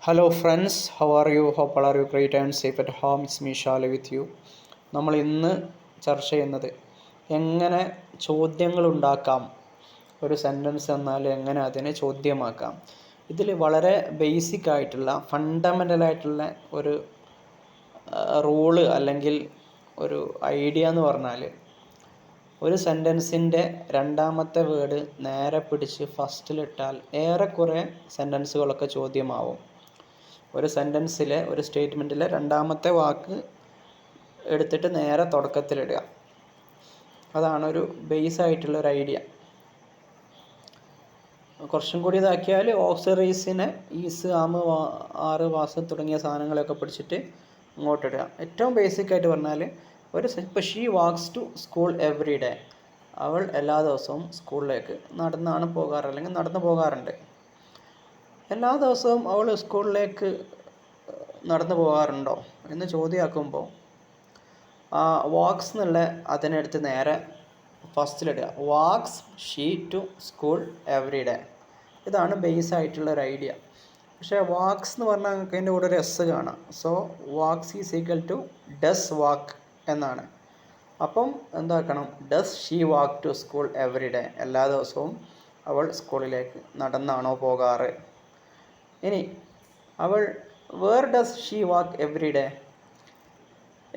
Hello friends, how are you? Hope all are you great and safe at home. It's me Shali with you. നമ്മൾ ഇന്ന് ചർച്ച ചെയ്യുന്നത് എങ്ങനെ ചോദ്യങ്ങൾ ഉണ്ടാക്കാം, ഒരു സെൻറ്റൻസ് എന്നാൽ എങ്ങനെ അതിനെ ചോദ്യമാക്കാം. ഇതിൽ വളരെ ബേസിക് ആയിട്ടുള്ള ഫണ്ടമെൻ്റൽ ആയിട്ടുള്ള ഒരു റൂള് അല്ലെങ്കിൽ ഒരു ഐഡിയ എന്ന് പറഞ്ഞാൽ, ഒരു സെൻറ്റൻസിൻ്റെ രണ്ടാമത്തെ വേർഡ് നേരെ പിടിച്ച് ഫസ്റ്റിലിട്ടാൽ ഏറെക്കുറെ സെൻറ്റൻസുകളൊക്കെ ചോദ്യമാവും. ഒരു സെൻറ്റൻസിലെ ഒരു സ്റ്റേറ്റ്മെൻറ്റിലെ രണ്ടാമത്തെ വാക്ക് എടുത്തിട്ട് നേരെ തുടക്കത്തിലിടുക. അതാണൊരു ബേസ് ആയിട്ടുള്ള ഒരു ഐഡിയ. കുറച്ചും കൂടി ഇതാക്കിയാൽ ഓക്സിലറീസിനെ ഈസ്, ആമ്, ആറ്, വാസ് തുടങ്ങിയ സാധനങ്ങളൊക്കെ പിടിച്ചിട്ട് ഇങ്ങോട്ടിടുക. ഏറ്റവും ബേസിക് ആയിട്ട് പറഞ്ഞാൽ ഇപ്പോൾ she walks to school every day, അവൾ എല്ലാ ദിവസവും സ്കൂളിലേക്ക് നടന്നാണ് പോകാറ് അല്ലെങ്കിൽ നടന്നു പോകാറുണ്ട്. എല്ലാ ദിവസവും അവൾ സ്കൂളിലേക്ക് നടന്നു പോകാറുണ്ടോ എന്ന് ചോദ്യമാക്കുമ്പോൾ വാക്സ് എന്നുള്ള അതിനെടുത്ത് നേരെ ഫസ്റ്റിലിടുക. Walks she to school every day. ഇതാണ് ബേസ് ആയിട്ടുള്ള ഒരു ഐഡിയ. പക്ഷേ വാക്സ് എന്ന് പറഞ്ഞാൽ നമുക്ക് അതിൻ്റെ കൂടെ ഒരു എസ് കാണാം. So walks is equal to does walk എന്നാണ്. അപ്പം എന്താക്കണം, does she walk to school every day, എല്ലാ ദിവസവും അവൾ സ്കൂളിലേക്ക് നടന്നാണോ പോകാറ്. ഇനി അവൾ where does she walk every day,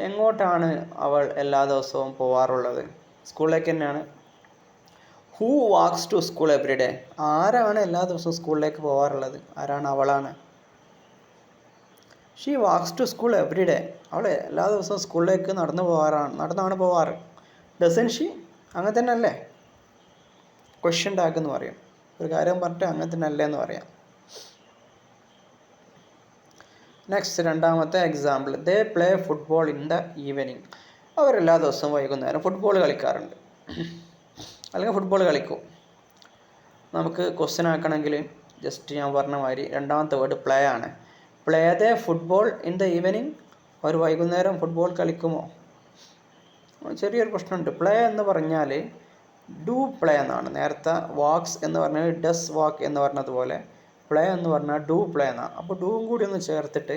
എങ്ങോട്ടാണ് അവൾ എല്ലാ ദിവസവും പോവാറുള്ളത്, സ്കൂളിലേക്ക് തന്നെയാണ്. Who walks to school every day, ആരാണ് എല്ലാ ദിവസവും സ്കൂളിലേക്ക് പോകാറുള്ളത്, ആരാണ്, അവളാണ്. She walks to school every day, അവൾ എല്ലാ ദിവസവും സ്കൂളിലേക്ക് നടന്നാണ് പോവാറ്. ഡസൻ ഷീ, അങ്ങനെ തന്നെ അല്ലേ, ക്വസ്റ്റ്യൻ ടാഗ് എന്ന് പറയും. ഒരു കാര്യം പറഞ്ഞിട്ട് അങ്ങനെ തന്നെ അല്ലേ എന്ന് പറയാം. നെക്സ്റ്റ് രണ്ടാമത്തെ example, they play football in the evening, അവരെല്ലാ ദിവസവും വൈകുന്നേരം ഫുട്ബോൾ കളിക്കാറുണ്ട് അല്ലെങ്കിൽ ഫുട്ബോൾ കളിക്കും. നമുക്ക് ക്വസ്റ്റ്യൻ ആക്കണമെങ്കിൽ ജസ്റ്റ് ഞാൻ പറഞ്ഞ മാതിരി രണ്ടാമത്തെ വേർഡ് പ്ലേ ആണ്. Play they football in the evening, അവർ വൈകുന്നേരം ഫുട്ബോൾ കളിക്കുമോ. ചെറിയൊരു പ്രശ്നമുണ്ട്. പ്ലേ എന്ന് പറഞ്ഞാൽ ഡു പ്ലേ എന്നാണ്. നേരത്തെ വാക്സ് എന്ന് പറഞ്ഞാൽ ഡസ് വാക്ക് എന്ന് പറഞ്ഞതുപോലെ പ്ലേ എന്ന് പറഞ്ഞാൽ ഡു പ്ലേ എന്നാണ്. അപ്പോൾ ഡൂവും കൂടി ഒന്ന് ചേർത്തിട്ട്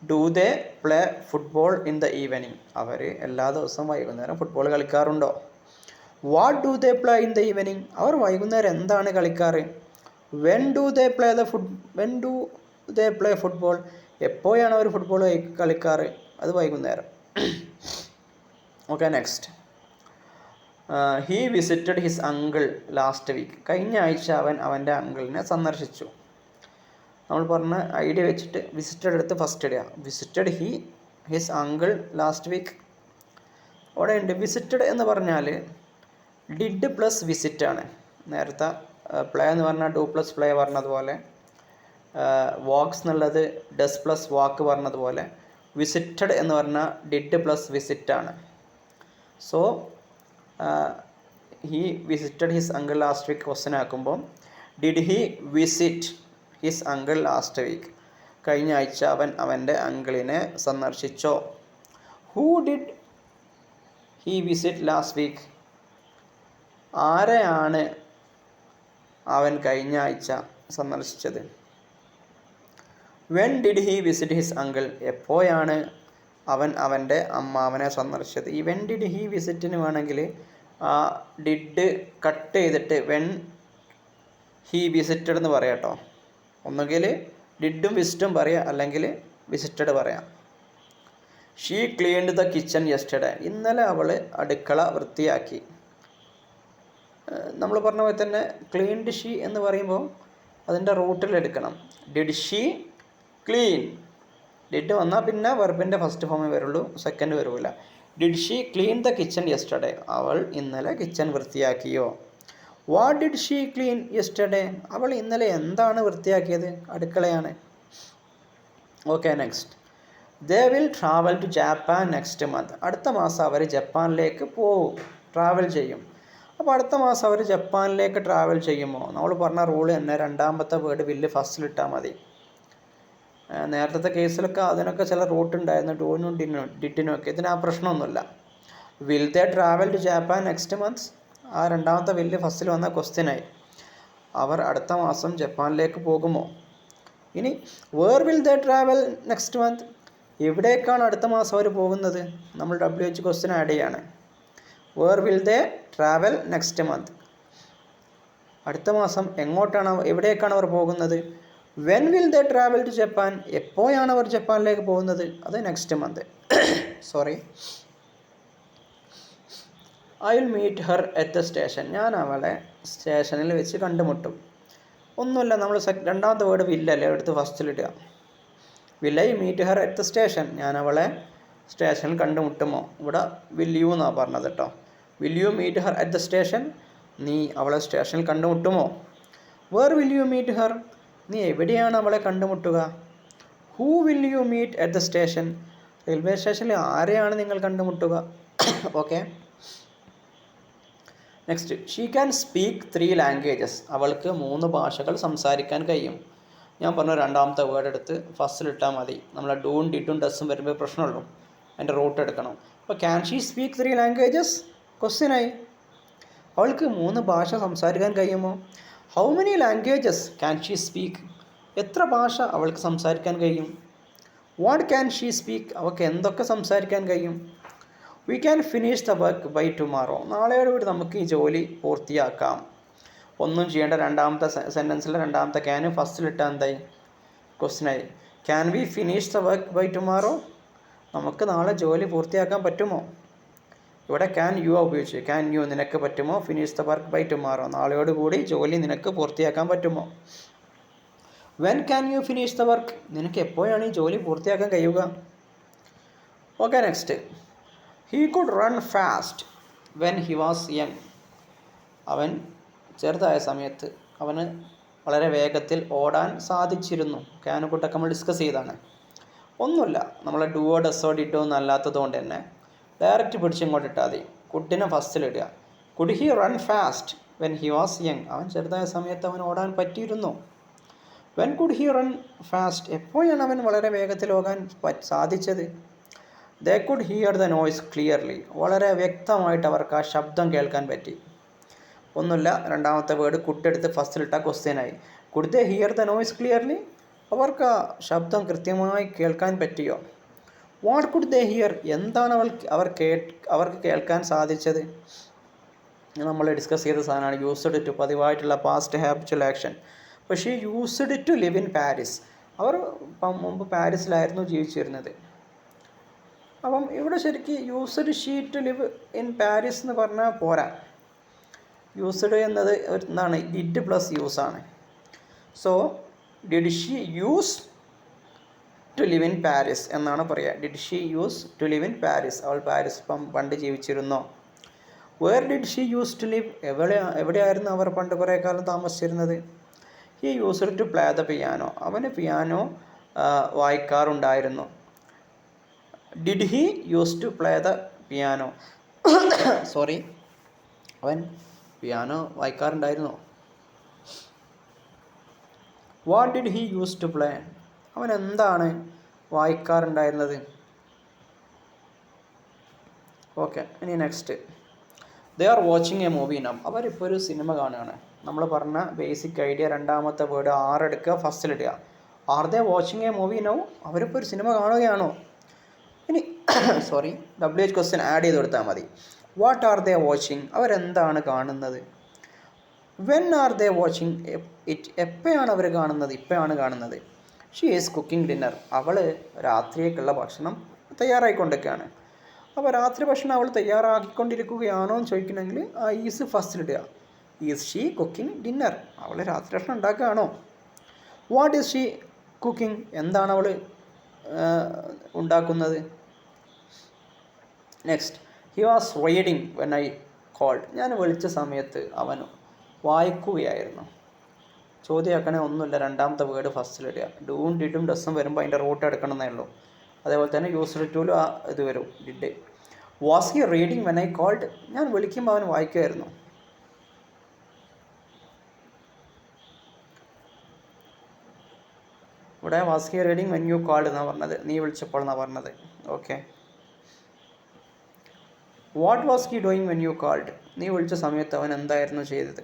do they play football in the evening, അവർ എല്ലാ ദിവസവും വൈകുന്നേരം ഫുട്ബോൾ കളിക്കാറുണ്ടോ. What do they play in the evening, അവർ വൈകുന്നേരം എന്താണ് കളിക്കാറ്. When do they play football, എപ്പോഴാണ് അവർ ഫുട്ബോൾ കളിക്കാറ്, അത് വൈകുന്നേരം. Okay, next, he visited his uncle last week, കഴിഞ്ഞ ആഴ്ച അവൻ അവൻ്റെ അങ്കിളിനെ സന്ദർശിച്ചു. നമ്മൾ പറഞ്ഞ ഐഡിയ വെച്ചിട്ട് വിസിറ്റഡ് എടുത്ത് ഫസ്റ്റ് ഇടുക. Visited his uncle last week. അവിടെ ഉണ്ട് വിസിറ്റഡ് എന്ന് പറഞ്ഞാൽ ഡിഡ് പ്ലസ് വിസിറ്റ് ആണ്. നേരത്തെ പ്ലേ എന്ന് പറഞ്ഞാൽ ഡു പ്ലസ് പ്ലേ പറഞ്ഞതുപോലെ, വാക്സ് എന്നുള്ളത് ഡസ് പ്ലസ് വാക്ക് പറഞ്ഞതുപോലെ, വിസിറ്റഡ് എന്ന് പറഞ്ഞാൽ ഡിഡ് പ്ലസ് വിസിറ്റ് ആണ്. So he visited his uncle last week question ആക്കുമ്പോൾ did he visit his uncle last week, കഴിഞ്ഞ ആഴ്ച അവൻ അവൻ്റെ അങ്കിളിനെ സന്ദർശിച്ചോ. Who did he visit last week, ആരെയാണ് അവൻ കഴിഞ്ഞ ആഴ്ച സന്ദർശിച്ചത്. When did he visit his uncle, എപ്പോഴാണ് അവൻ അവൻ്റെ അമ്മാവനെ സന്ദർശിച്ചത്. ഈ വെൻ ഡിഡ് ഹി വിസിറ്റിന് വേണമെങ്കിൽ ആ ഡിഡ് കട്ട് ചെയ്തിട്ട് വെൻ ഹി വിസിറ്റഡ് എന്ന് പറയാം കേട്ടോ. ഒന്നുകിൽ ഡിഡും വിസിറ്റും പറയാം, അല്ലെങ്കിൽ വിസിറ്റഡ് പറയാം. She cleaned the kitchen yesterday, ഇന്നലെ അവൾ അടുക്കള വൃത്തിയാക്കി. നമ്മൾ പറഞ്ഞ പോലെ തന്നെ ക്ലീൻഡ് ഷീ എന്ന് പറയുമ്പോൾ അതിൻ്റെ റൂട്ടിൽ എടുക്കണം. ഡിഡ് ഷീ ക്ലീൻ, ഡിഡ് വന്നാൽ പിന്നെ വെർബിൻ്റെ ഫസ്റ്റ് ഫോമേ വരുള്ളൂ, സെക്കൻഡ് വരില്ല. Did she clean the kitchen yesterday, അവൾ ഇന്നലെ കിച്ചൺ വൃത്തിയാക്കിയോ. What did she clean yesterday, അവൾ ഇന്നലെ എന്താണ് വൃത്തിയാക്കിയത്, അടുക്കളയാണ്. Okay, next, they will travel to Japan next month, അടുത്ത മാസം അവർ ജപ്പാനിലേക്ക് പോവും, ട്രാവൽ ചെയ്യും. അപ്പോൾ അടുത്ത മാസം അവർ ജപ്പാനിലേക്ക് ട്രാവൽ ചെയ്യുമോ. നമ്മൾ പറഞ്ഞ റൂള് തന്നെ രണ്ടാമത്തെ വേർഡ് വില്ല് ഫസ്റ്റിലിട്ടാൽ മതി. നേരത്തെ കേസിലൊക്കെ അതിനൊക്കെ ചില റൂട്ട് ഉണ്ടായിരുന്നു, ഡൂനും ഡിഡിനും ഒക്കെ. ഇതിന് ആ പ്രശ്നമൊന്നുമില്ല. Will they travel to Japan next months, ആ രണ്ടാമത്തെ വില്ല് ഫസ്റ്റിൽ വന്ന ക്വസ്റ്റ്യനായി. അവർ അടുത്ത മാസം ജപ്പാനിലേക്ക് പോകുമോ. ഇനി where will they travel next month, എവിടേക്കാണ് അടുത്ത മാസം അവർ പോകുന്നത്? നമ്മൾ WH ക്വസ്റ്റ്യൻ ആഡ് ചെയ്യാണ്. Where will they travel next month, അടുത്ത മാസം എവിടേക്കാണ് അവർ പോകുന്നത്? When will they travel to Japan, എപ്പോഴാണ് അവർ ജപ്പാനിലേക്ക് പോകുന്നത്? അത് next month. Sorry. I will meet her at the station, ഞാൻ അവളെ സ്റ്റേഷനിൽ വെച്ച് കണ്ടുമുട്ടും. ഒന്നുമില്ല, നമ്മൾ രണ്ടാമത്തെ വേർഡ് വില്ലല്ലേ എടുത്ത് ഫസ്റ്റിലിടുക. Will I meet her at the station, ഞാൻ അവളെ സ്റ്റേഷനിൽ കണ്ടുമുട്ടുമോ? ഇവിടെ വിൽ യു എന്നാണ് പറഞ്ഞത് കേട്ടോ. Will you meet her at the station, നീ അവളെ സ്റ്റേഷനിൽ കണ്ടുമുട്ടുമോ? Where will you meet her, നീ എവിടെയാണ് അവളെ കണ്ടുമുട്ടുക? Who will you meet at the station, railway സ്റ്റേഷനിൽ ആരെയാണ് നിങ്ങൾ കണ്ടുമുട്ടുക? Okay. Next, she can speak 3 languages, അവൾക്ക് 3 ഭാഷകൾ സംസാരിക്കാൻ കഴിയും. ഞാൻ പറഞ്ഞ രണ്ടാമത്തെ വേർഡ് എടുത്ത് ഫസ്റ്റിലിട്ടാൽ മതി. നമ്മളെ ഡൂൺ ഡിഡും ഡസ്സും വരുമ്പോൾ പ്രശ്നമുള്ളൂ, അതിൻ്റെ റൂട്ട് എടുക്കണം. അപ്പോൾ ക്യാൻ ഷീ സ്പീക്ക് 3 ലാംഗ്വേജസ്, ക്വസ്റ്റ്യനായി. അവൾക്ക് 3 ഭാഷ സംസാരിക്കാൻ കഴിയുമോ? How many languages can she speak, എത്ര ഭാഷ അവൾക്ക് സംസാരിക്കാൻ കഴിയും? വാട്ട് ക്യാൻ ഷീ സ്പീക്ക്, അവൾക്ക് എന്തൊക്കെ സംസാരിക്കാൻ കഴിയും? We can finish the work by tomorrow, നാളെയോടുകൂടി നമുക്ക് ഈ ജോലി പൂർത്തിയാക്കാം. ഒന്നും ചെയ്യേണ്ട, രണ്ടാമത്തെ സെൻറ്റൻസിലെ രണ്ടാമത്തെ ക്യാൻ ഫസ്റ്റിലിട്ടാൽ എന്തായി? ക്വസ്റ്റ്യനായി. Can we finish the work by tomorrow, നമുക്ക് നാളെ ജോലി പൂർത്തിയാക്കാൻ പറ്റുമോ? ഇവിടെ ക്യാൻ യു ഉപയോഗിച്ചു. ക്യാൻ യു, നിനക്ക് പറ്റുമോ? Finish the work by tomorrow, നാളെയോടുകൂടി ജോലി നിനക്ക് പൂർത്തിയാക്കാൻ പറ്റുമോ? When can you finish the work, നിനക്ക് എപ്പോഴാണ് ഈ ജോലി പൂർത്തിയാക്കാൻ കഴിയുക? Okay. Next, he could run fast when he was young, അവൻ ചെറുതായ സമയത്ത് അവന് വളരെ വേഗത്തിൽ ഓടാൻ സാധിച്ചിരുന്നു. ക്യാൻ കുഡൊക്കെ നമ്മൾ ഡിസ്കസ് ചെയ്താണ്. ഒന്നുമില്ല, നമ്മളെ ഡുവോ ഡസോ ഡിഡോ എന്നല്ലാത്തത് കൊണ്ട് തന്നെ ഡയറക്റ്റ് പിടിച്ച് ഇങ്ങോട്ട് ഇട്ടാൽ മതി. കുഡിനെ ഫസ്റ്റിലിടുക. Could he run fast when he was young, അവൻ ചെറുതായ സമയത്ത് അവൻ ഓടാൻ പറ്റിയിരുന്നു. When could he run fast, എപ്പോഴാണ് അവൻ വളരെ വേഗത്തിൽ ഓടാൻ സാധിച്ചത്? They could hear the noise clearly, വളരെ വ്യക്തമായിട്ട് അവർക്ക് ആ ശബ്ദം കേൾക്കാൻ പറ്റി. ഒന്നുമില്ല, രണ്ടാമത്തെ വേർഡ് കുട്ടെടുത്ത് ഫസ്റ്റിലിട്ട ക്വസ്റ്റ്യനായി. Could they hear the noise clearly, അവർക്ക് ആ ശബ്ദം കൃത്യമായി കേൾക്കാൻ പറ്റിയോ? വാട്ട് കുഡ് ദേ ഹിയർ, എന്താണ് അവർക്ക് കേൾക്കാൻ സാധിച്ചത്? നമ്മൾ ഡിസ്കസ് ചെയ്ത സാധനമാണ് യൂസ്ഡ് ടു, പതിവായിട്ടുള്ള പാസ്റ്റ് ഹാബിച്വൽ ആക്ഷൻ. പക്ഷേ used to live in Paris, അവർ മുമ്പ് പാരീസിലായിരുന്നു ജീവിച്ചിരുന്നത്. അപ്പം ഇവിടെ ശരിക്കും used she to live in Paris എന്ന് പറഞ്ഞാൽ പോരാ. യൂസ്ഡ് എന്നത് എന്താണ്? ഡിഡ് പ്ലസ് യൂസ് ആണ്. So did she use to live in Paris എന്നാണ് പറയുക. Did she use to live in Paris, അവൾ പാരീസ് പണ്ട് ജീവിച്ചിരുന്നോ? Where did she use to live, എവിടെയായിരുന്നു അവർ പണ്ട് കുറേ കാലം താമസിച്ചിരുന്നത്? He used to play the piano, അവന് പിയാനോ വായിക്കാറുണ്ടായിരുന്നു. Did he use to play the piano, sorry, അവൻ പിയാനോ വായിക്കാറുണ്ടായിരുന്നോ? What did he use to play, അവൻ എന്താണ് വായിക്കാറുണ്ടായിരുന്നത്? ഓക്കെ. ഇനി next, they are watching a movie now, അവരിപ്പോൾ ഒരു സിനിമ കാണുകയാണ്. നമ്മൾ പറഞ്ഞ ബേസിക് ഐഡിയ, രണ്ടാമത്തെ വേർഡ് എടുക്കുക, ഫസ്റ്റിലിടുക. Are they watching a movie now, അവരിപ്പോൾ ഒരു സിനിമ കാണുകയാണോ? ഇനി സോറി, WH ക്വസ്റ്റ്യൻ ആഡ് ചെയ്ത് കൊടുത്താൽ മതി. വാട്ട് ആർ ദേ വാച്ചിങ്, അവരെന്താണ് കാണുന്നത്? When R they watching it, എപ്പോഴാണ് അവർ കാണുന്നത്? ഇപ്പോഴാണ് കാണുന്നത്. ഷീ ഈസ് കുക്കിംഗ് ഡിന്നർ, അവൾ രാത്രിയേക്കുള്ള ഭക്ഷണം തയ്യാറായിക്കൊണ്ടിരിക്കുകയാണ്. അപ്പോൾ രാത്രി ഭക്ഷണം അവൾ തയ്യാറാക്കിക്കൊണ്ടിരിക്കുകയാണോ എന്ന് ചോദിക്കണമെങ്കിൽ ആ ഈസ് ഫസ്റ്റിലിടുക. ഈസ് ഷീ കുക്കിംഗ് ഡിന്നർ, അവൾ രാത്രി ഭക്ഷണം ഉണ്ടാക്കുകയാണോ? വാട്ട് ഈസ് ഷീ കുക്കിംഗ്, എന്താണ് അവൾ ഉണ്ടാക്കുന്നത്? Next, he was reading when I called, ഞാൻ വിളിച്ച സമയത്ത് അവൻ വായിക്കുകയായിരുന്നു. ചോദ്യമാക്കണേ ഒന്നുമില്ല, രണ്ടാമത്തെ വേർഡ് ഫസ്റ്റിലിടുക. ഡൂൺ ഡിഡും ഡസ്സും വരുമ്പോൾ അതിൻ്റെ റൂട്ട് എടുക്കണമെന്നേ ഉള്ളൂ. അതേപോലെ തന്നെ യൂസ്ഡ് ടൂലും ആ ഇത് വരും, did. Was he reading when I called, ഞാൻ വിളിക്കുമ്പോൾ അവൻ വായിക്കുമായിരുന്നു. ഇവിടെ was he reading when you called എന്നാണ് പറഞ്ഞത്, നീ വിളിച്ചപ്പോൾ എന്നാണ് പറഞ്ഞത്. Okay. What was he doing when you called, നീ വിളിച്ച സമയത്ത് അവൻ എന്തായിരുന്നു ചെയ്തത്?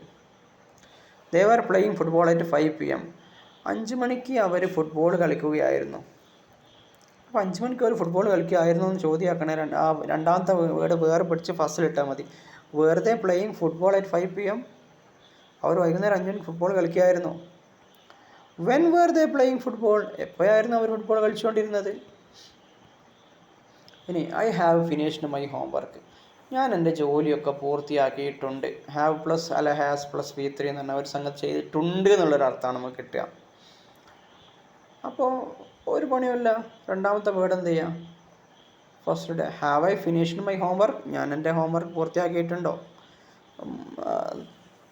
They were playing football at 5 PM, 5 മണിക്ക് അവർ ഫുട്ബോൾ കളിക്കുകയായിരുന്നു. അപ്പോൾ 5 മണിക്ക് അവർ ഫുട്ബോൾ കളിക്കുകയായിരുന്നു എന്ന് ചോദ്യമാക്കണേ. രണ്ടാമത്തെ വേർഡ് വേറെ പിടിച്ച് ഫസ്റ്റിലിട്ടാൽ മതി. വെറുതെ പ്ലേയിങ് ഫുട്ബോൾ അറ്റ് 5 PM. അവർ വൈകുന്നേരം 5 മണിക്ക് ഫുട്ബോൾ കളിക്കുകയായിരുന്നു. When were they playing football? എപ്പോഴായിരുന്നു അവർ ഫുട്ബോൾ കളിച്ചുകൊണ്ടിരുന്നത്? ഇനി I have finished my homework. ഞാൻ എൻ്റെ ജോലിയൊക്കെ പൂർത്തിയാക്കിയിട്ടുണ്ട്. ഹാവ് പ്ലസ് അല്ല ഹാസ് പ്ലസ് V3 എന്ന് പറഞ്ഞാൽ ഒരു സംഗതി ചെയ്തിട്ടുണ്ട് എന്നുള്ളൊരർത്ഥമാണ് നമുക്ക് കിട്ടുക. അപ്പോൾ ഒരു പണിയല്ല. രണ്ടാമത്തെ വേർഡ് എന്ത് ചെയ്യാം? First have I finished my homework? ഞാൻ എൻ്റെ ഹോംവർക്ക് പൂർത്തിയാക്കിയിട്ടുണ്ടോ?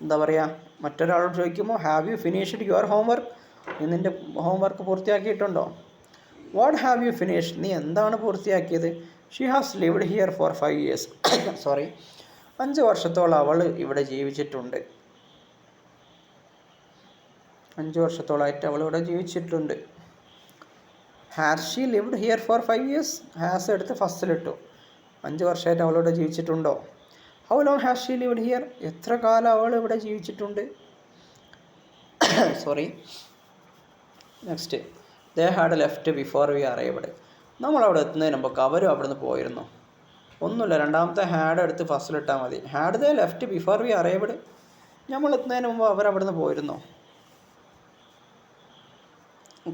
എന്താ പറയുക, മറ്റൊരാളോട് ചോദിക്കുമ്പോൾ have you finished your homework? നീ നിൻ്റെ ഹോംവർക്ക് പൂർത്തിയാക്കിയിട്ടുണ്ടോ? What have you finished? നീ എന്താണ് പൂർത്തിയാക്കിയത്? She has lived here for 5 years. Sorry, 5 വർഷത്തോളം അവൾ ഇവിടെ ജീവിച്ചിട്ടുണ്ട്. 5 വർഷത്തോളമായിട്ട് അവൾ ഇവിടെ ജീവിച്ചിട്ടുണ്ട്. Has she lived here for 5 years? Has എടുത്ത് ഫസ്റ്റിലിട്ടു. 5 വർഷമായിട്ട് അവളിവിടെ ജീവിച്ചിട്ടുണ്ടോ? How long has she lived here? എത്ര കാലം അവൾ ഇവിടെ ജീവിച്ചിട്ടുണ്ട്? Sorry. Next, they had left before we arrived. നമ്മളവിടെ എത്തുന്നതിന് മുമ്പ് അവരും അവിടെ നിന്ന് പോയിരുന്നു. ഒന്നുമില്ല, രണ്ടാമത്തെ ഹാഡ് എടുത്ത് ഫസ്റ്റിലിട്ടാൽ മതി. Had they left before we arrived? നമ്മൾ എത്തുന്നതിന് മുമ്പ് അവരവിടെ നിന്ന് പോയിരുന്നോ?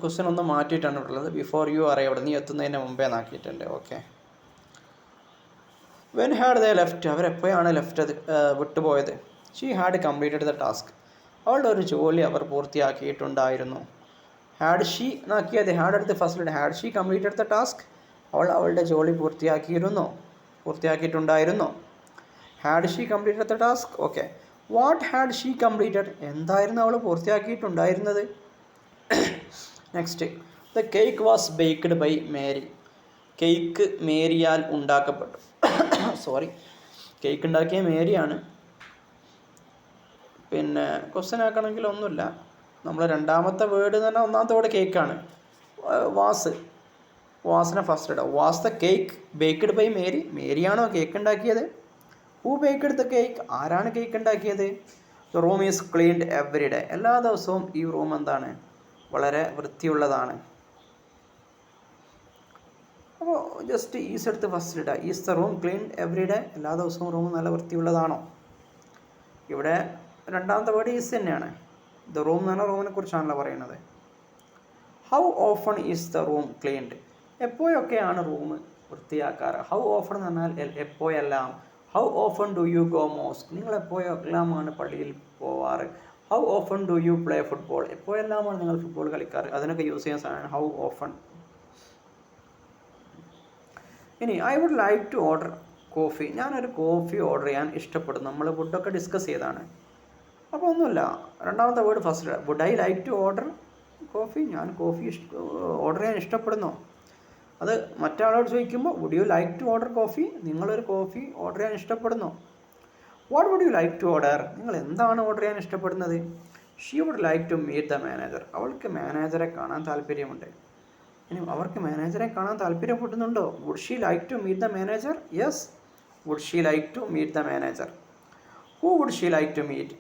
ക്വസ്റ്റ്യൻ ഒന്ന് മാറ്റിയിട്ടാണ് ഉള്ളത്. ബിഫോർ യു അറൈവ്ഡ്, നീ എത്തുന്നതിന് മുമ്പേ നാക്കിയിട്ടുണ്ട്. Okay. When had they left? അവരെപ്പോഴാണ് വിട്ടുപോയത്? She had completed the task. അവളുടെ ഒരു ജോലി അവർ പൂർത്തിയാക്കിയിട്ടുണ്ടായിരുന്നു. ഹാഡ് ഷീ നാക്കിയത് ഹാഡ് എടുത്ത് ഫസ്റ്റിലിട്ട്. Had she completed the task? അവൾ അവളുടെ ജോലി പൂർത്തിയാക്കിയിട്ടുണ്ടായിരുന്നോ? Had she completed the task? Okay. What had she completed? എന്തായിരുന്നു അവൾ പൂർത്തിയാക്കിയിട്ടുണ്ടായിരുന്നത്? Next, the cake was baked by Mary. Cake മേരിയാൽ ഉണ്ടാക്കപ്പെട്ടു. സോറി, കേക്ക് ഉണ്ടാക്കിയ മേരിയാണ്. പിന്നെ ക്വസ്റ്റ്യൻ ആക്കണമെങ്കിൽ ഒന്നുമില്ല. നമ്മൾ രണ്ടാമത്തെ വേർഡ് എന്ന് പറഞ്ഞാൽ ഒന്നാമത്തെ വേർഡ് കേക്കാണ്. വാസിനെ ഫസ്റ്റ് ഇടാം. Was the cake baked by Mary? മേരിയാണോ കേക്ക് ഉണ്ടാക്കിയത്? Who baked the cake? ആരാണ് കേക്ക് ഉണ്ടാക്കിയത്? The room is cleaned every day. എല്ലാ ദിവസവും ഈ റൂം എന്താണ്? വളരെ വൃത്തിയുള്ളതാണ്. അപ്പോൾ ജസ്റ്റ് ഈസ് എടുത്ത് ഫസ്റ്റ് ഇടുക. Is the room cleaned every day? എല്ലാ ദിവസവും റൂം നല്ല വൃത്തിയുള്ളതാണോ? ഇവിടെ രണ്ടാമത്തെ വേർഡ് ഈസ് തന്നെയാണ്. ദ റൂം എന്ന് പറഞ്ഞാൽ റൂമിനെ കുറിച്ചാണല്ലോ പറയുന്നത്. How often is the room cleaned? എപ്പോഴൊക്കെയാണ് റൂം വൃത്തിയാക്കാറ്? ഹൗ ഓഫൺ എന്ന് പറഞ്ഞാൽ എപ്പോഴെല്ലാം. How often do you go mosque? നിങ്ങൾ എപ്പോഴെല്ലാമാണ് പള്ളിയിൽ പോവാറ്? How often do you play football? എപ്പോഴെല്ലാമാണ് നിങ്ങൾ ഫുട്ബോൾ കളിക്കാറ്? അതിനൊക്കെ യൂസ് ചെയ്യുന്ന സാധനമാണ് ഹൗ ഓഫൺ. ഇനി I would like to order coffee. ഞാനൊരു കോഫി ഓർഡർ ചെയ്യാൻ ഇഷ്ടപ്പെടുന്നു. നമ്മൾ ഫുഡൊക്കെ ഡിസ്കസ് ചെയ്താണ്. അപ്പോൾ ഒന്നുമില്ല, രണ്ടാമത്തെ word first. Would I like to order coffee? ഞാൻ കോഫി ഓർഡർ ചെയ്യാൻ ഇഷ്ടപ്പെടുന്നു. അത് മറ്റാളോട് ചോദിക്കുമ്പോൾ would you like to order coffee? നിങ്ങളൊരു കോഫി ഓർഡർ ചെയ്യാൻ ഇഷ്ടപ്പെടുന്നു. What would you like to order? നിങ്ങൾ എന്താണ് ഓർഡർ ചെയ്യാൻ ഇഷ്ടപ്പെടുന്നത്? She would like to meet the manager. അവൾക്ക് മാനേജറെ കാണാൻ താല്പര്യമുണ്ട്. ഇനി അവർക്ക് മാനേജറെ കാണാൻ താല്പര്യപ്പെടുന്നുണ്ടോ? Would she like to meet the manager? Yes, would she like to meet the manager. Who would she like to meet?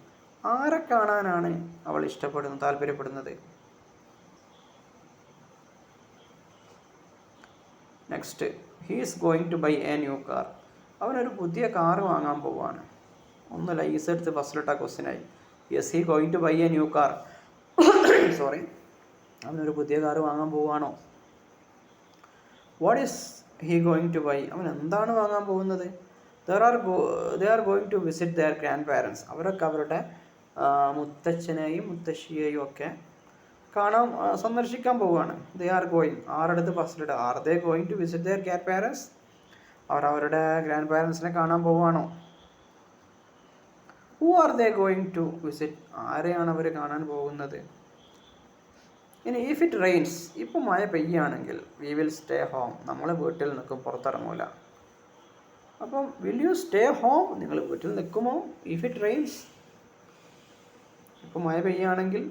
ആരെ കാണാനാണ് അവൾ താല്പര്യപ്പെടുന്നത്? Next, he is going to buy a new car. അവനൊരു പുതിയ കാറ് വാങ്ങാൻ പോവുകയാണ്. ഒന്നുമില്ല, is എടുത്ത് ഫസ്റ്റിലിട്ട ക്വസ്റ്റ്യനായി. Yes, he going to buy a new car. Sorry, അവനൊരു പുതിയ കാറ് വാങ്ങാൻ പോവുകയാണോ? What is he going to buy? അവൻ എന്താണ് വാങ്ങാൻ പോകുന്നത്? They are going to visit their grandparents. അവരൊക്കെ അവരുടെ മുത്തച്ഛനെയും മുത്തശ്ശിയെയും ഒക്കെ സന്ദർശിക്കാൻ പോവുകയാണ്. ദേ ആർ ഗോയിങ്, ആരടുത്ത് ഫസ്റ്റിലിട്ട്. Are they going to visit their grandparents? അവരുടെ ഗ്രാൻഡ് പാരൻസിനെ കാണാൻ പോവുകയാണോ? Who are they going to visit? ആരെയാണ് അവർ കാണാൻ പോകുന്നത്? ഇനി ഇഫ് ഇറ്റ് റെയിൻസ്, ഇപ്പോൾ മഴ പെയ്യുകയാണെങ്കിൽ വി വിൽ സ്റ്റേ ഹോം. നമ്മൾ വീട്ടിൽ നിൽക്കും, പുറത്തിറങ്ങൂല. അപ്പം വിൽ യു സ്റ്റേ ഹോം? നിങ്ങൾ വീട്ടിൽ നിൽക്കുമോ? ഇഫ് ഇറ്റ് റെയിൻസ്, ഇപ്പോൾ മഴ പെയ്യുകയാണെങ്കിൽ.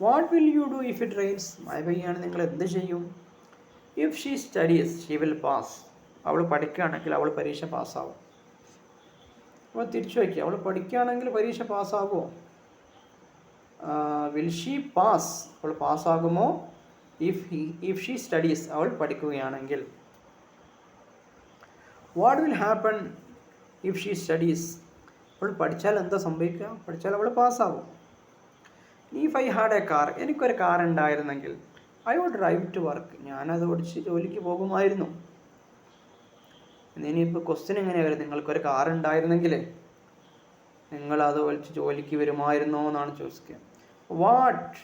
What will you do if it rains? മഴ പെയ്യുകയാണെങ്കിൽ നിങ്ങൾ എന്ത് ചെയ്യും? If she studies she will pass. അവൾ പഠിക്കുകയാണെങ്കിൽ അവൾ പരീക്ഷ പാസ്സാവും. അപ്പോൾ തിരിച്ചു വയ്ക്കുക, അവൾ പഠിക്കുകയാണെങ്കിൽ പരീക്ഷ പാസ്സാവുമോ? വിൽ ഷീ പാസ്, അവൾ പാസ്സാകുമോ? ഇഫ് ഷീ സ്റ്റഡീസ്, അവൾ പഠിക്കുകയാണെങ്കിൽ. What will happen if she studies, അവൾ പഠിച്ചാൽ എന്താ സംഭവിക്കുക? പഠിച്ചാൽ അവൾ പാസ്സാവും. If I had a car, എനിക്കൊരു കാർ ഉണ്ടായിരുന്നെങ്കിൽ I would drive to work, ഞാനത് ഓടിച്ച് ജോലിക്ക് പോകുമായിരുന്നു. ഇനിയിപ്പോൾ ക്വസ്റ്റ്യൻ എങ്ങനെയാണ്? നിങ്ങൾക്കൊരു കാർ ഉണ്ടായിരുന്നെങ്കിൽ നിങ്ങളത് ഓടിച്ച് ജോലിക്ക് വരുമായിരുന്നോ എന്നാണ് ചോദിക്കുക. വാട്ട്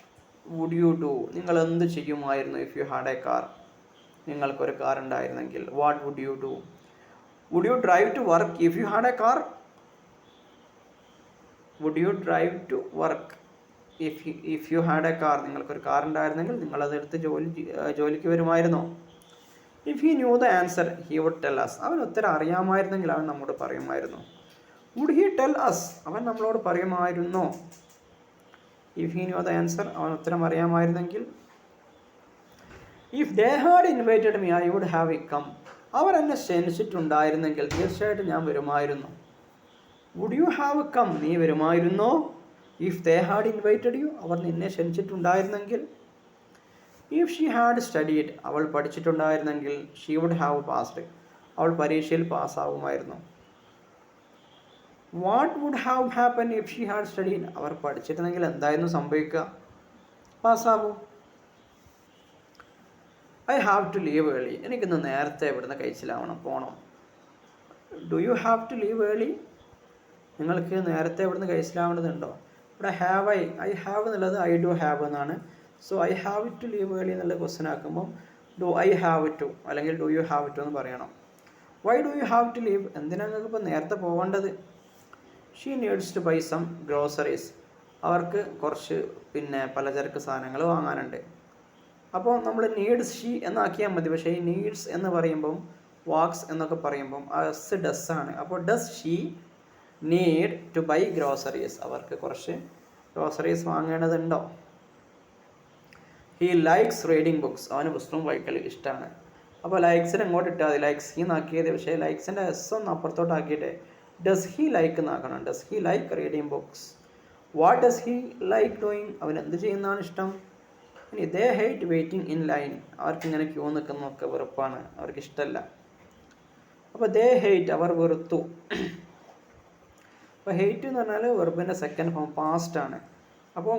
വുഡ് യു ഡു, നിങ്ങൾ എന്ത് ചെയ്യുമായിരുന്നു? If you had a car, നിങ്ങൾക്കൊരു കാർ ഉണ്ടായിരുന്നെങ്കിൽ. What would you do? Would you drive to work if you had a car? Would you drive to work if you had a car, നിങ്ങൾക്കൊരു car ഉണ്ടായിരുന്നെങ്കിൽ നിങ്ങളതെടുത്ത് ജോലിക്ക് വരുമായിരുന്നോ? If he knew the answer he would tell us, അവൻ ഉത്തരം അറിയാമായിരുന്നെങ്കിൽ അവൻ നമ്മോട് പറയുമായിരുന്നു. വുഡ് ഹി ടെൽ അസ്, അവൻ നമ്മളോട് പറയുമായിരുന്നോ? If he knew the answer, അവൻ ഉത്തരം അറിയാമായിരുന്നെങ്കിൽ. If they had invited me I would have come, അവർ എന്നെ ക്ഷണിച്ചിട്ടുണ്ടായിരുന്നെങ്കിൽ തീർച്ചയായിട്ടും ഞാൻ വരുമായിരുന്നു. വുഡ് യു ഹാവ് കം, നീ വരുമായിരുന്നോ? If they had invited you, അവർ നിന്നെ ക്ഷണിച്ചിട്ടുണ്ടായിരുന്നെങ്കിൽ. ഇഫ് ഷീ ഹാഡ് സ്റ്റഡീഡ്, അവൾ പഠിച്ചിട്ടുണ്ടായിരുന്നെങ്കിൽ ഷീ വുഡ് ഹാവ് പാസ്ഡ്, അവൾ പരീക്ഷയിൽ പാസ്സാവുമായിരുന്നു. What would have happen if she had studied, അവർ പഠിച്ചിട്ടുണ്ടെങ്കിൽ എന്തായിരുന്നു സംഭവിക്കുക? പാസ്സാവും. I have to leave early, എനിക്കിന്ന് നേരത്തെ ഇവിടുന്ന് കഴിച്ചിലാവണം, പോകണം. Do you have to leave early, നിങ്ങൾക്ക് നേരത്തെ ഇവിടുന്ന് കഴിച്ചിലാവേണ്ടതുണ്ടോ? ഇവിടെ ഹാവ് ഐ ഹാവ് എന്നുള്ളത് ഐ ഡു ഹാവ് എന്നാണ്. So I have to leave early എന്നുള്ള ക്വസ്റ്റ്യൻ ആക്കുമ്പോൾ ഡു ഐ ഹാവ് ടു അല്ലെങ്കിൽ ഡു യു ഹാവ് ടു എന്ന് പറയണം. Why do you have to leave, എന്തിനാണ് നിങ്ങൾക്ക് ഇപ്പോൾ നേരത്തെ പോകേണ്ടത്? She needs to buy some groceries, അവർക്ക് കുറച്ച് പലചരക്ക് സാധനങ്ങൾ വാങ്ങാനുണ്ട്. അപ്പോൾ നമ്മൾ നീഡ്സ് ഷീ എന്നാക്കിയാൽ മതി. പക്ഷേ ഈ നീഡ്സ് എന്ന് പറയുമ്പം വാക്സ് എന്നൊക്കെ പറയുമ്പം എസ് ഡസ് ആണ്. അപ്പോൾ does she need to buy groceries, അവർക്ക് കുറച്ച് ഗ്രോസറീസ് വാങ്ങേണ്ടതുണ്ടോ? ഹി ലൈക്സ് റീഡിങ് ബുക്സ്, അവന് പുസ്തകം വായിക്കൽ ഇഷ്ടമാണ്. അപ്പോൾ ലൈക്സിന് എങ്ങോട്ട് ഇട്ടാൽ മതി? ലൈക്സ് ഹി എന്നാക്കിയത്, പക്ഷേ ലൈക്സിൻ്റെ എസ് ഒന്ന് അപ്പുറത്തോട്ടാക്കിയിട്ട് ഡസ് ഹി ലൈക്ക് എന്നാക്കണം. Does he like reading books. What does he like doing, അവൻ എന്ത് ചെയ്യുന്നതാണ് ഇഷ്ടം? ഇനി they hate waiting in line, അവർക്കിങ്ങനെ ക്യൂ നിൽക്കുന്നതൊക്കെ വെറുപ്പാണ്, അവർക്ക് ഇഷ്ടമല്ല. അപ്പോൾ ദേ ഹേറ്റ്, അവർ വെറുത്തു. അപ്പോൾ ഹേറ്റ് എന്ന് പറഞ്ഞാൽ വെർബിൻ്റെ സെക്കൻഡ് ഫോം പാസ്റ്റ് ആണ്. അപ്പോൾ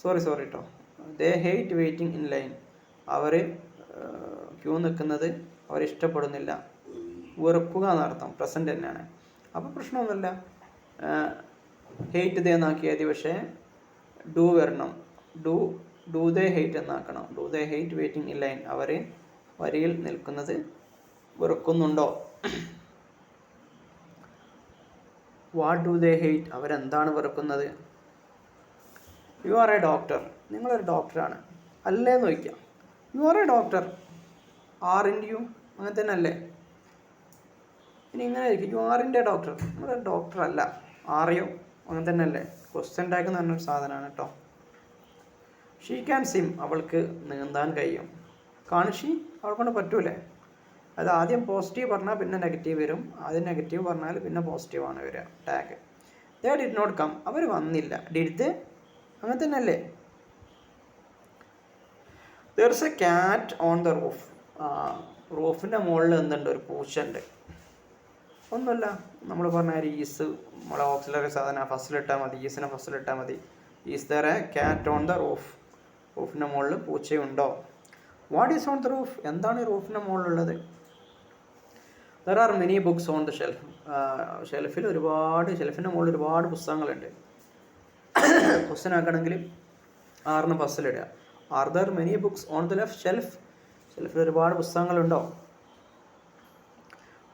സോറി കേട്ടോ, they hate waiting in line, അവർ ക്യൂ നിൽക്കുന്നത് അവരിഷ്ടപ്പെടുന്നില്ല. വെറുക്കുക എന്നർത്ഥം, പ്രസൻറ്റ് തന്നെയാണ്. അപ്പോൾ പ്രശ്നമൊന്നുമില്ല. ഹേറ്റ് ദേ എന്നാക്കിയത്, പക്ഷേ ഡു വരണം. ഡു ദേ ഹേറ്റ് എന്നാക്കണം. Do they hate waiting in line, അവർ വരിയിൽ നിൽക്കുന്നത് വെറുക്കുന്നുണ്ടോ? വാട്ട് ഡു ദേ ഹേറ്റ്, അവരെന്താണ് വെറുക്കുന്നത്? യു ആർ എ ഡോക്ടർ, നിങ്ങളൊരു ഡോക്ടറാണ് അല്ലേന്ന് ചോദിക്കാം. You are a doctor, aren't you, അങ്ങനെ തന്നെ അല്ലേ? ഇനി ഇങ്ങനെ ചോദിക്കും, യു ആർ ഇൻ്റെ ഡോക്ടർ, നിങ്ങളൊരു ഡോക്ടർ അല്ല, ആർ യു, അങ്ങനെ തന്നെ അല്ലേ? ക്വസ്റ്റ്യൻ ടാഗ് എന്ന് പറഞ്ഞൊരു സാധനമാണ് കേട്ടോ. ഷീ ക്യാൻ സ്വിം, അവൾക്ക് നീന്താൻ കഴിയും. കാണിഷി, അവൾക്കൊണ്ട് പറ്റൂലേ? അത് ആദ്യം പോസിറ്റീവ് പറഞ്ഞാൽ പിന്നെ നെഗറ്റീവ് വരും, ആദ്യം നെഗറ്റീവ് പറഞ്ഞാൽ പിന്നെ പോസിറ്റീവാണ് വരിക tag. They did not come, അവർ വന്നില്ല. ഡിഡ്, അങ്ങനെ തന്നെ അല്ലേ? There is a cat on the roof, റൂഫിൻ്റെ മുകളിൽ എന്തുണ്ട്? ഒരു പൂച്ചയുണ്ട്. ഒന്നുമില്ല, നമ്മൾ പറഞ്ഞ ഈസ് നമ്മളെ ഓക്സിലറി സാധനം ഫസ്റ്റിലിട്ടാൽ മതി, ഈസിനെ ഫസ്റ്റിലിട്ടാൽ മതി. Is there a cat on the roof, റൂഫിൻ്റെ മുകളിൽ പൂച്ചയുണ്ടോ? What is on the roof, എന്താണ് ഈ റൂഫിൻ്റെ മുകളിലുള്ളത്? There are many books on the shelf, ഷെൽഫിൻ്റെ മുകളിൽ ഒരുപാട് പുസ്തകങ്ങളുണ്ട്. ക്വസ്റ്റ്യൻ ആക്കണമെങ്കിൽ ആറിന് ഫസ്റ്റിലിടുക. Are there many books on the left shelf, ഷെൽഫിൽ ഒരുപാട് പുസ്തകങ്ങളുണ്ടോ?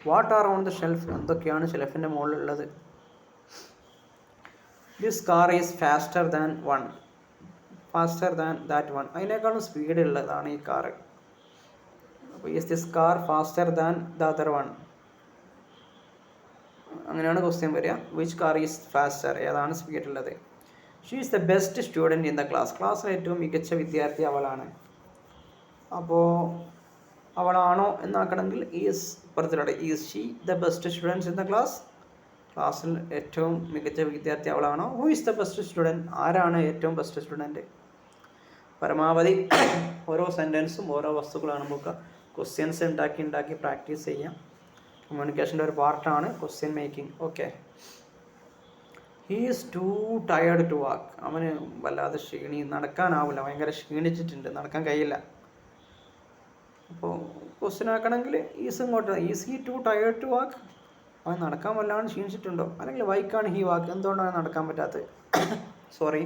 What are on the shelf, എന്തൊക്കെയാണ് ഷെൽഫിൻ്റെ മുകളിലുള്ളത്? This car is faster than that one, അതിനേക്കാളും സ്പീഡ് ഉള്ളതാണ് ഈ കാറ്. അപ്പോൾ is this car faster than the other one, അങ്ങനെയാണ് ക്വസ്റ്റ്യൻ വരിക. വിച്ച് കാർ ഈസ് ഫാസ്റ്റർ, ഏതാണ് സ്പീഡ് ഉള്ളത്? She is the best student in the class, ക്ലാസ്സിലെ ഏറ്റവും മികച്ച വിദ്യാർത്ഥി അവളാണ്. അപ്പോൾ അവളാണോ എന്നാക്കണമെങ്കിൽ ഈസ് പുറത്തിലൂടെ is she the best student in the class? ക്ലാസ്സിൽ ഏറ്റവും മികച്ച വിദ്യാർത്ഥി അവളാണോ? Who is the best student? ആരാണ് ഏറ്റവും ബെസ്റ്റ് സ്റ്റുഡൻറ്റ്? പരമാവധി ഓരോ സെൻറ്റൻസും ഓരോ വസ്തുക്കളാണ് നമുക്ക് ക്വസ്റ്റ്യൻസ് ഉണ്ടാക്കി പ്രാക്ടീസ് ചെയ്യാം. കമ്മ്യൂണിക്കേഷൻ്റെ ഒരു പാർട്ടാണ് question making. Okay. He is too tired to walk. അവന് വല്ലാതെ നടക്കാനാവില്ല, ഭയങ്കര ക്ഷീണിച്ചിട്ടുണ്ട്, നടക്കാൻ കഴിയില്ല. അപ്പോൾ ക്വസ്റ്റ്യൻ ആക്കണമെങ്കിൽ ഈസ് ഇങ്ങോട്ട്, is he too tired to walk? അവൻ നടക്കാൻ വല്ലാണ്ട് ക്ഷീണിച്ചിട്ടുണ്ടോ? അല്ലെങ്കിൽ വൈക്കാണ് ഹീ വാക്ക്, എന്തുകൊണ്ടാണ് നടക്കാൻ പറ്റാത്തത്? Sorry.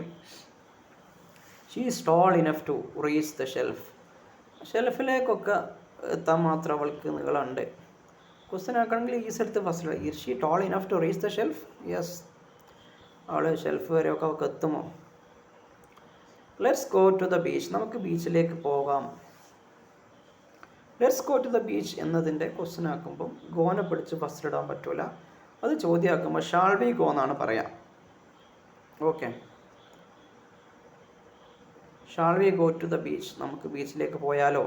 She is tall enough to reach the shelf. ഷെൽഫിലേക്കൊക്കെ എത്താൻ മാത്രം അവൾക്ക് നീളമുണ്ട്. ക്വസ്റ്റ്യൻ ആക്കണമെങ്കിൽ ഈസ് എടുത്ത് first. Is she tall enough to reach the shelf? Yes. അവൾ ഷെൽഫ് വരെയൊക്കെ അവൾക്ക് എത്തുമോ? Let's go to the beach. നമുക്ക് ബീച്ചിലേക്ക് പോകാം. Let's go to the beach എന്നതിൻ്റെ ക്വസ്റ്റ്യൻ ആക്കുമ്പോൾ ഗോനെ പിടിച്ച് ഫസ്റ്റ് ഇടാൻ പറ്റൂല. അത് ചോദ്യമാക്കുമ്പോൾ ഷാൾ വി ഗോ എന്നാണ് പറയാം. Okay. Shall we go to the beach? നമുക്ക് ബീച്ചിലേക്ക് പോയാലോ?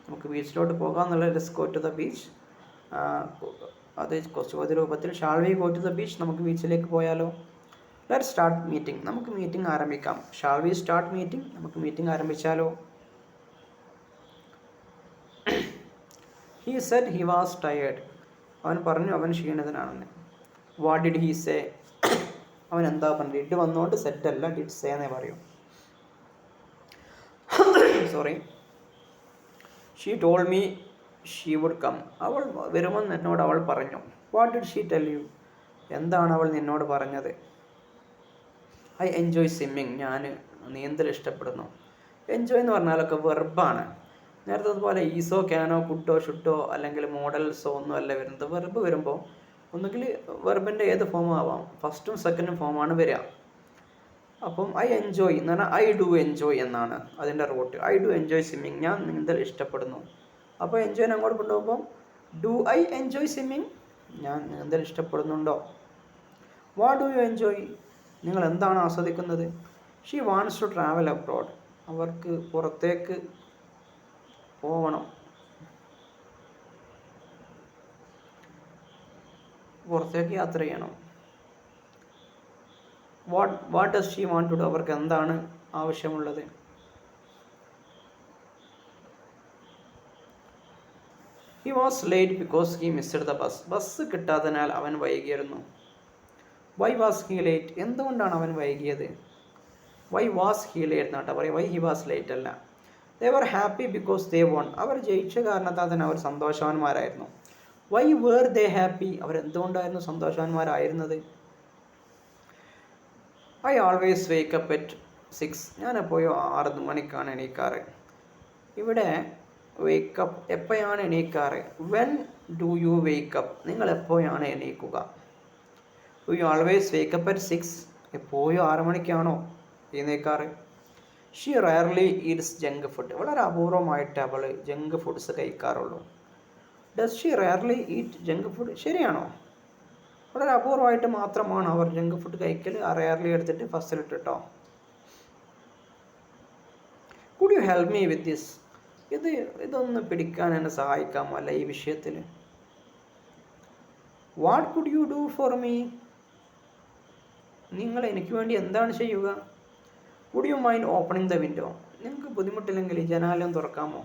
നമുക്ക് ബീച്ചിലോട്ട് പോകാം എന്നുള്ള let's go to the beach. അത് ചോദ്യ രൂപത്തിൽ shall we go to the beach? നമുക്ക് ബീച്ചിലേക്ക് പോയാലോ? Let's start meeting. നമുക്ക് മീറ്റിംഗ് ആരംഭിക്കാം. Shall we start meeting? നമുക്ക് മീറ്റിംഗ് ആരംഭിച്ചാലോ? He said he was tired. അവൻ പറഞ്ഞു അവൻ ക്ഷീണിതനാണെന്ന്. What did he say? അവൻ എന്താ പറഞ്ഞു? ഡിഡ് വന്നുകൊണ്ട് സെറ്റ് അല്ല, ഡിഡ് സേ എന്നേ പറയൂ. Sorry. She told me she would come. അവൾ വരുമെന്ന് എന്നോട് അവൾ പറഞ്ഞു. What did she tell you? എന്താണ് അവൾ നിന്നോട് പറഞ്ഞത്? I enjoy swimming. ഞാൻ നീന്തൽ ഇഷ്ടപ്പെടുന്നു. എൻജോയ് എന്ന് പറഞ്ഞാലൊക്കെ വെർബാണ്. നേരത്തെ അതുപോലെ ഈസോ, ക്യാനോ, കുട്ടോ, ഷുട്ടോ അല്ലെങ്കിൽ മോഡൽസോ ഒന്നും അല്ല വരുന്നത്. വെർബ് വരുമ്പോൾ ഒന്നുകിൽ വെർബിൻ്റെ ഏത് ഫോമും ആവാം, ഫസ്റ്റും സെക്കൻഡും ഫോമാണ് വരിക. അപ്പം ഐ എൻജോയ് എന്ന് പറഞ്ഞാൽ ഐ ഡു എൻജോയ് എന്നാണ് അതിൻ്റെ root. I do enjoy swimming. ഞാൻ നീന്തൽ ഇഷ്ടപ്പെടുന്നു. അപ്പോൾ എൻജോയിന് അങ്ങോട്ട് കൊണ്ടുപോകുമ്പോൾ ഡു ഐ എൻജോയ് സ്വിമ്മിങ്? ഞാൻ നീന്തൽ ഇഷ്ടപ്പെടുന്നുണ്ടോ? What do you enjoy? നിങ്ങൾ എന്താണ് ആസ്വദിക്കുന്നത്? She wants to travel abroad. അവർക്ക് പുറത്തേക്ക് പോകണം, പുറത്തേക്ക് യാത്ര ചെയ്യണം. What does she want to do? അവർക്ക് എന്താണ് ആവശ്യമുള്ളത്? He was late because he missed the bus. Bus കിട്ടാത്തതിനാൽ അവൻ വൈകിയിരുന്നു. Why was he late? എന്തുകൊണ്ടാണ് അവൻ വൈകിയത്? വൈ വാസ് ഹി ലേറ്റ് എന്നാട്ടോ പറയും, വൈ ഹി വാസ് ലേറ്റ് അല്ല. They were happy because they won. അവർ ജയിച്ച കാരണത്താൽ തന്നെ അവർ സന്തോഷവാന്മാരായിരുന്നു. Why were they happy? അവരെന്തുകൊണ്ടായിരുന്നു സന്തോഷവാന്മാരായിരുന്നത്? I always wake up at 6. ഞാൻ എപ്പോഴും 6 മണിക്കാണ് എണീക്കാറ്. ഇവിടെ വേക്കപ്പ് എപ്പോഴാണ് എണീക്കാറ്? When do you wake up? നിങ്ങൾ എപ്പോഴാണ് എണീക്കുക? Do you always wake up at 6? എപ്പോഴും 6 മണിക്കാണോ എഴുന്നേക്കാറ്? She rarely eats junk food. വളരെ അപൂർവമായിട്ട് അവൾ ജങ്ക് ഫുഡ്സ് കഴിക്കാറുള്ളൂ. Does she rarely eat junk food? ശരിയാണോ? വളരെ അപൂർവമായിട്ട് മാത്രമാണ് അവർ ജങ്ക് ഫുഡ് കഴിക്കൽ. ആ റയർലി എടുത്തിട്ട് ഫസ്റ്റിലിട്ടോ. Could you help me with this? ഇതൊന്ന് പിടിക്കാൻ എന്നെ സഹായിക്കാമോ അല്ല ഈ വിഷയത്തിൽ? What could you do for me? നിങ്ങൾ എനിക്ക് വേണ്ടി എന്താണ് ചെയ്യുക? Would you mind opening the window? നിങ്ങൾക്ക് ബുദ്ധിമുട്ടില്ലെങ്കിൽ ജനാലയം തുറക്കാമോ?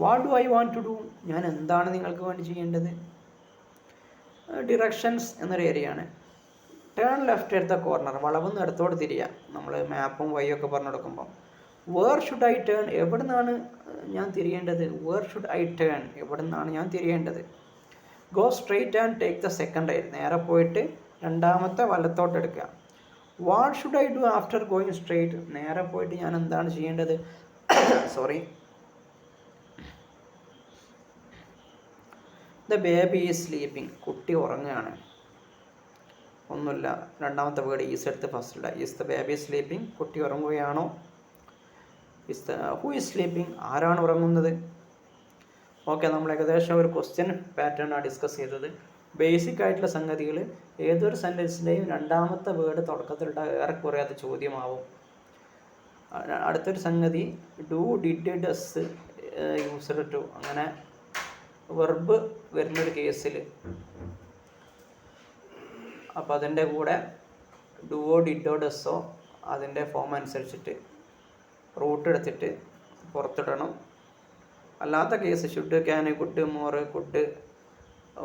What do I want to do? ഞാൻ എന്താണ് നിങ്ങൾക്ക് വേണ്ടി ചെയ്യേണ്ടത്? ഡിറക്ഷൻസ് എന്നൊരു ഏരിയയാണ്. Turn left at the corner. വളവെന്ന് ഇടത്തോട് തിരിയുക. നമ്മൾ മാപ്പും വഴിയൊക്കെ പറഞ്ഞു കൊടുക്കുമ്പോൾ വേർ ഷുഡ് ഐ ടേൺ? എവിടെ നിന്നാണ് ഞാൻ തിരിയേണ്ടത്? Where should I turn? എവിടെ നിന്നാണ് ഞാൻ തിരിയേണ്ടത്? Go straight and take the second right. നേരെ പോയിട്ട് രണ്ടാമത്തെ വലത്തോട്ട് എടുക്കുക. What should I do after going straight? നേരെ പോയിട്ട് ഞാൻ എന്താണ് ചെയ്യേണ്ടത്? Sorry. The baby is sleeping. കുട്ടി ഉറങ്ങുകയാണ്. ഒന്നുമില്ല, രണ്ടാമത്തെ വേർഡ് ഈസ് എടുത്ത് ഫസ്റ്റ് ഇടുക. Is the baby sleeping? കുട്ടി ഉറങ്ങുകയാണോ? Who is sleeping? ആരാണ് ഉറങ്ങുന്നത്? ഓക്കെ, നമ്മൾ ഏകദേശം ഒരു ക്വസ്റ്റ്യൻ പാറ്റേണാണ് ഡിസ്കസ് ചെയ്തത്. ബേസിക് ആയിട്ടുള്ള സംഗതികൾ ഏതൊരു സെൻറ്റൻസിൻ്റെയും രണ്ടാമത്തെ വേർഡ് തുടക്കത്തിലുള്ള ഏറെക്കുറെ അത് ചോദ്യമാവും. അടുത്തൊരു സംഗതി do, did, does, used to, അങ്ങനെ വെർബ് വരുന്നൊരു കേസിൽ അപ്പോൾ അതിൻ്റെ കൂടെ ഡുവോ ഡിഡോ ഡെസ്സോ അതിൻ്റെ ഫോം അനുസരിച്ചിട്ട് റൂട്ട് എടുത്തിട്ട് പുറത്തിടണം. അല്ലാത്ത case should, can, could, more, could,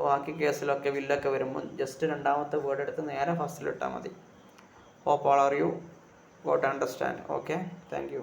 ബാക്കി കേസിലൊക്കെ വില്ലൊക്കെ വരുമ്പോൾ ജസ്റ്റ് രണ്ടാമത്തെ വേർഡ് എടുത്ത് നേരെ ഫസ്റ്റിലിട്ടാൽ മതി. Hope all are you got understand. ഓക്കെ, താങ്ക് യു.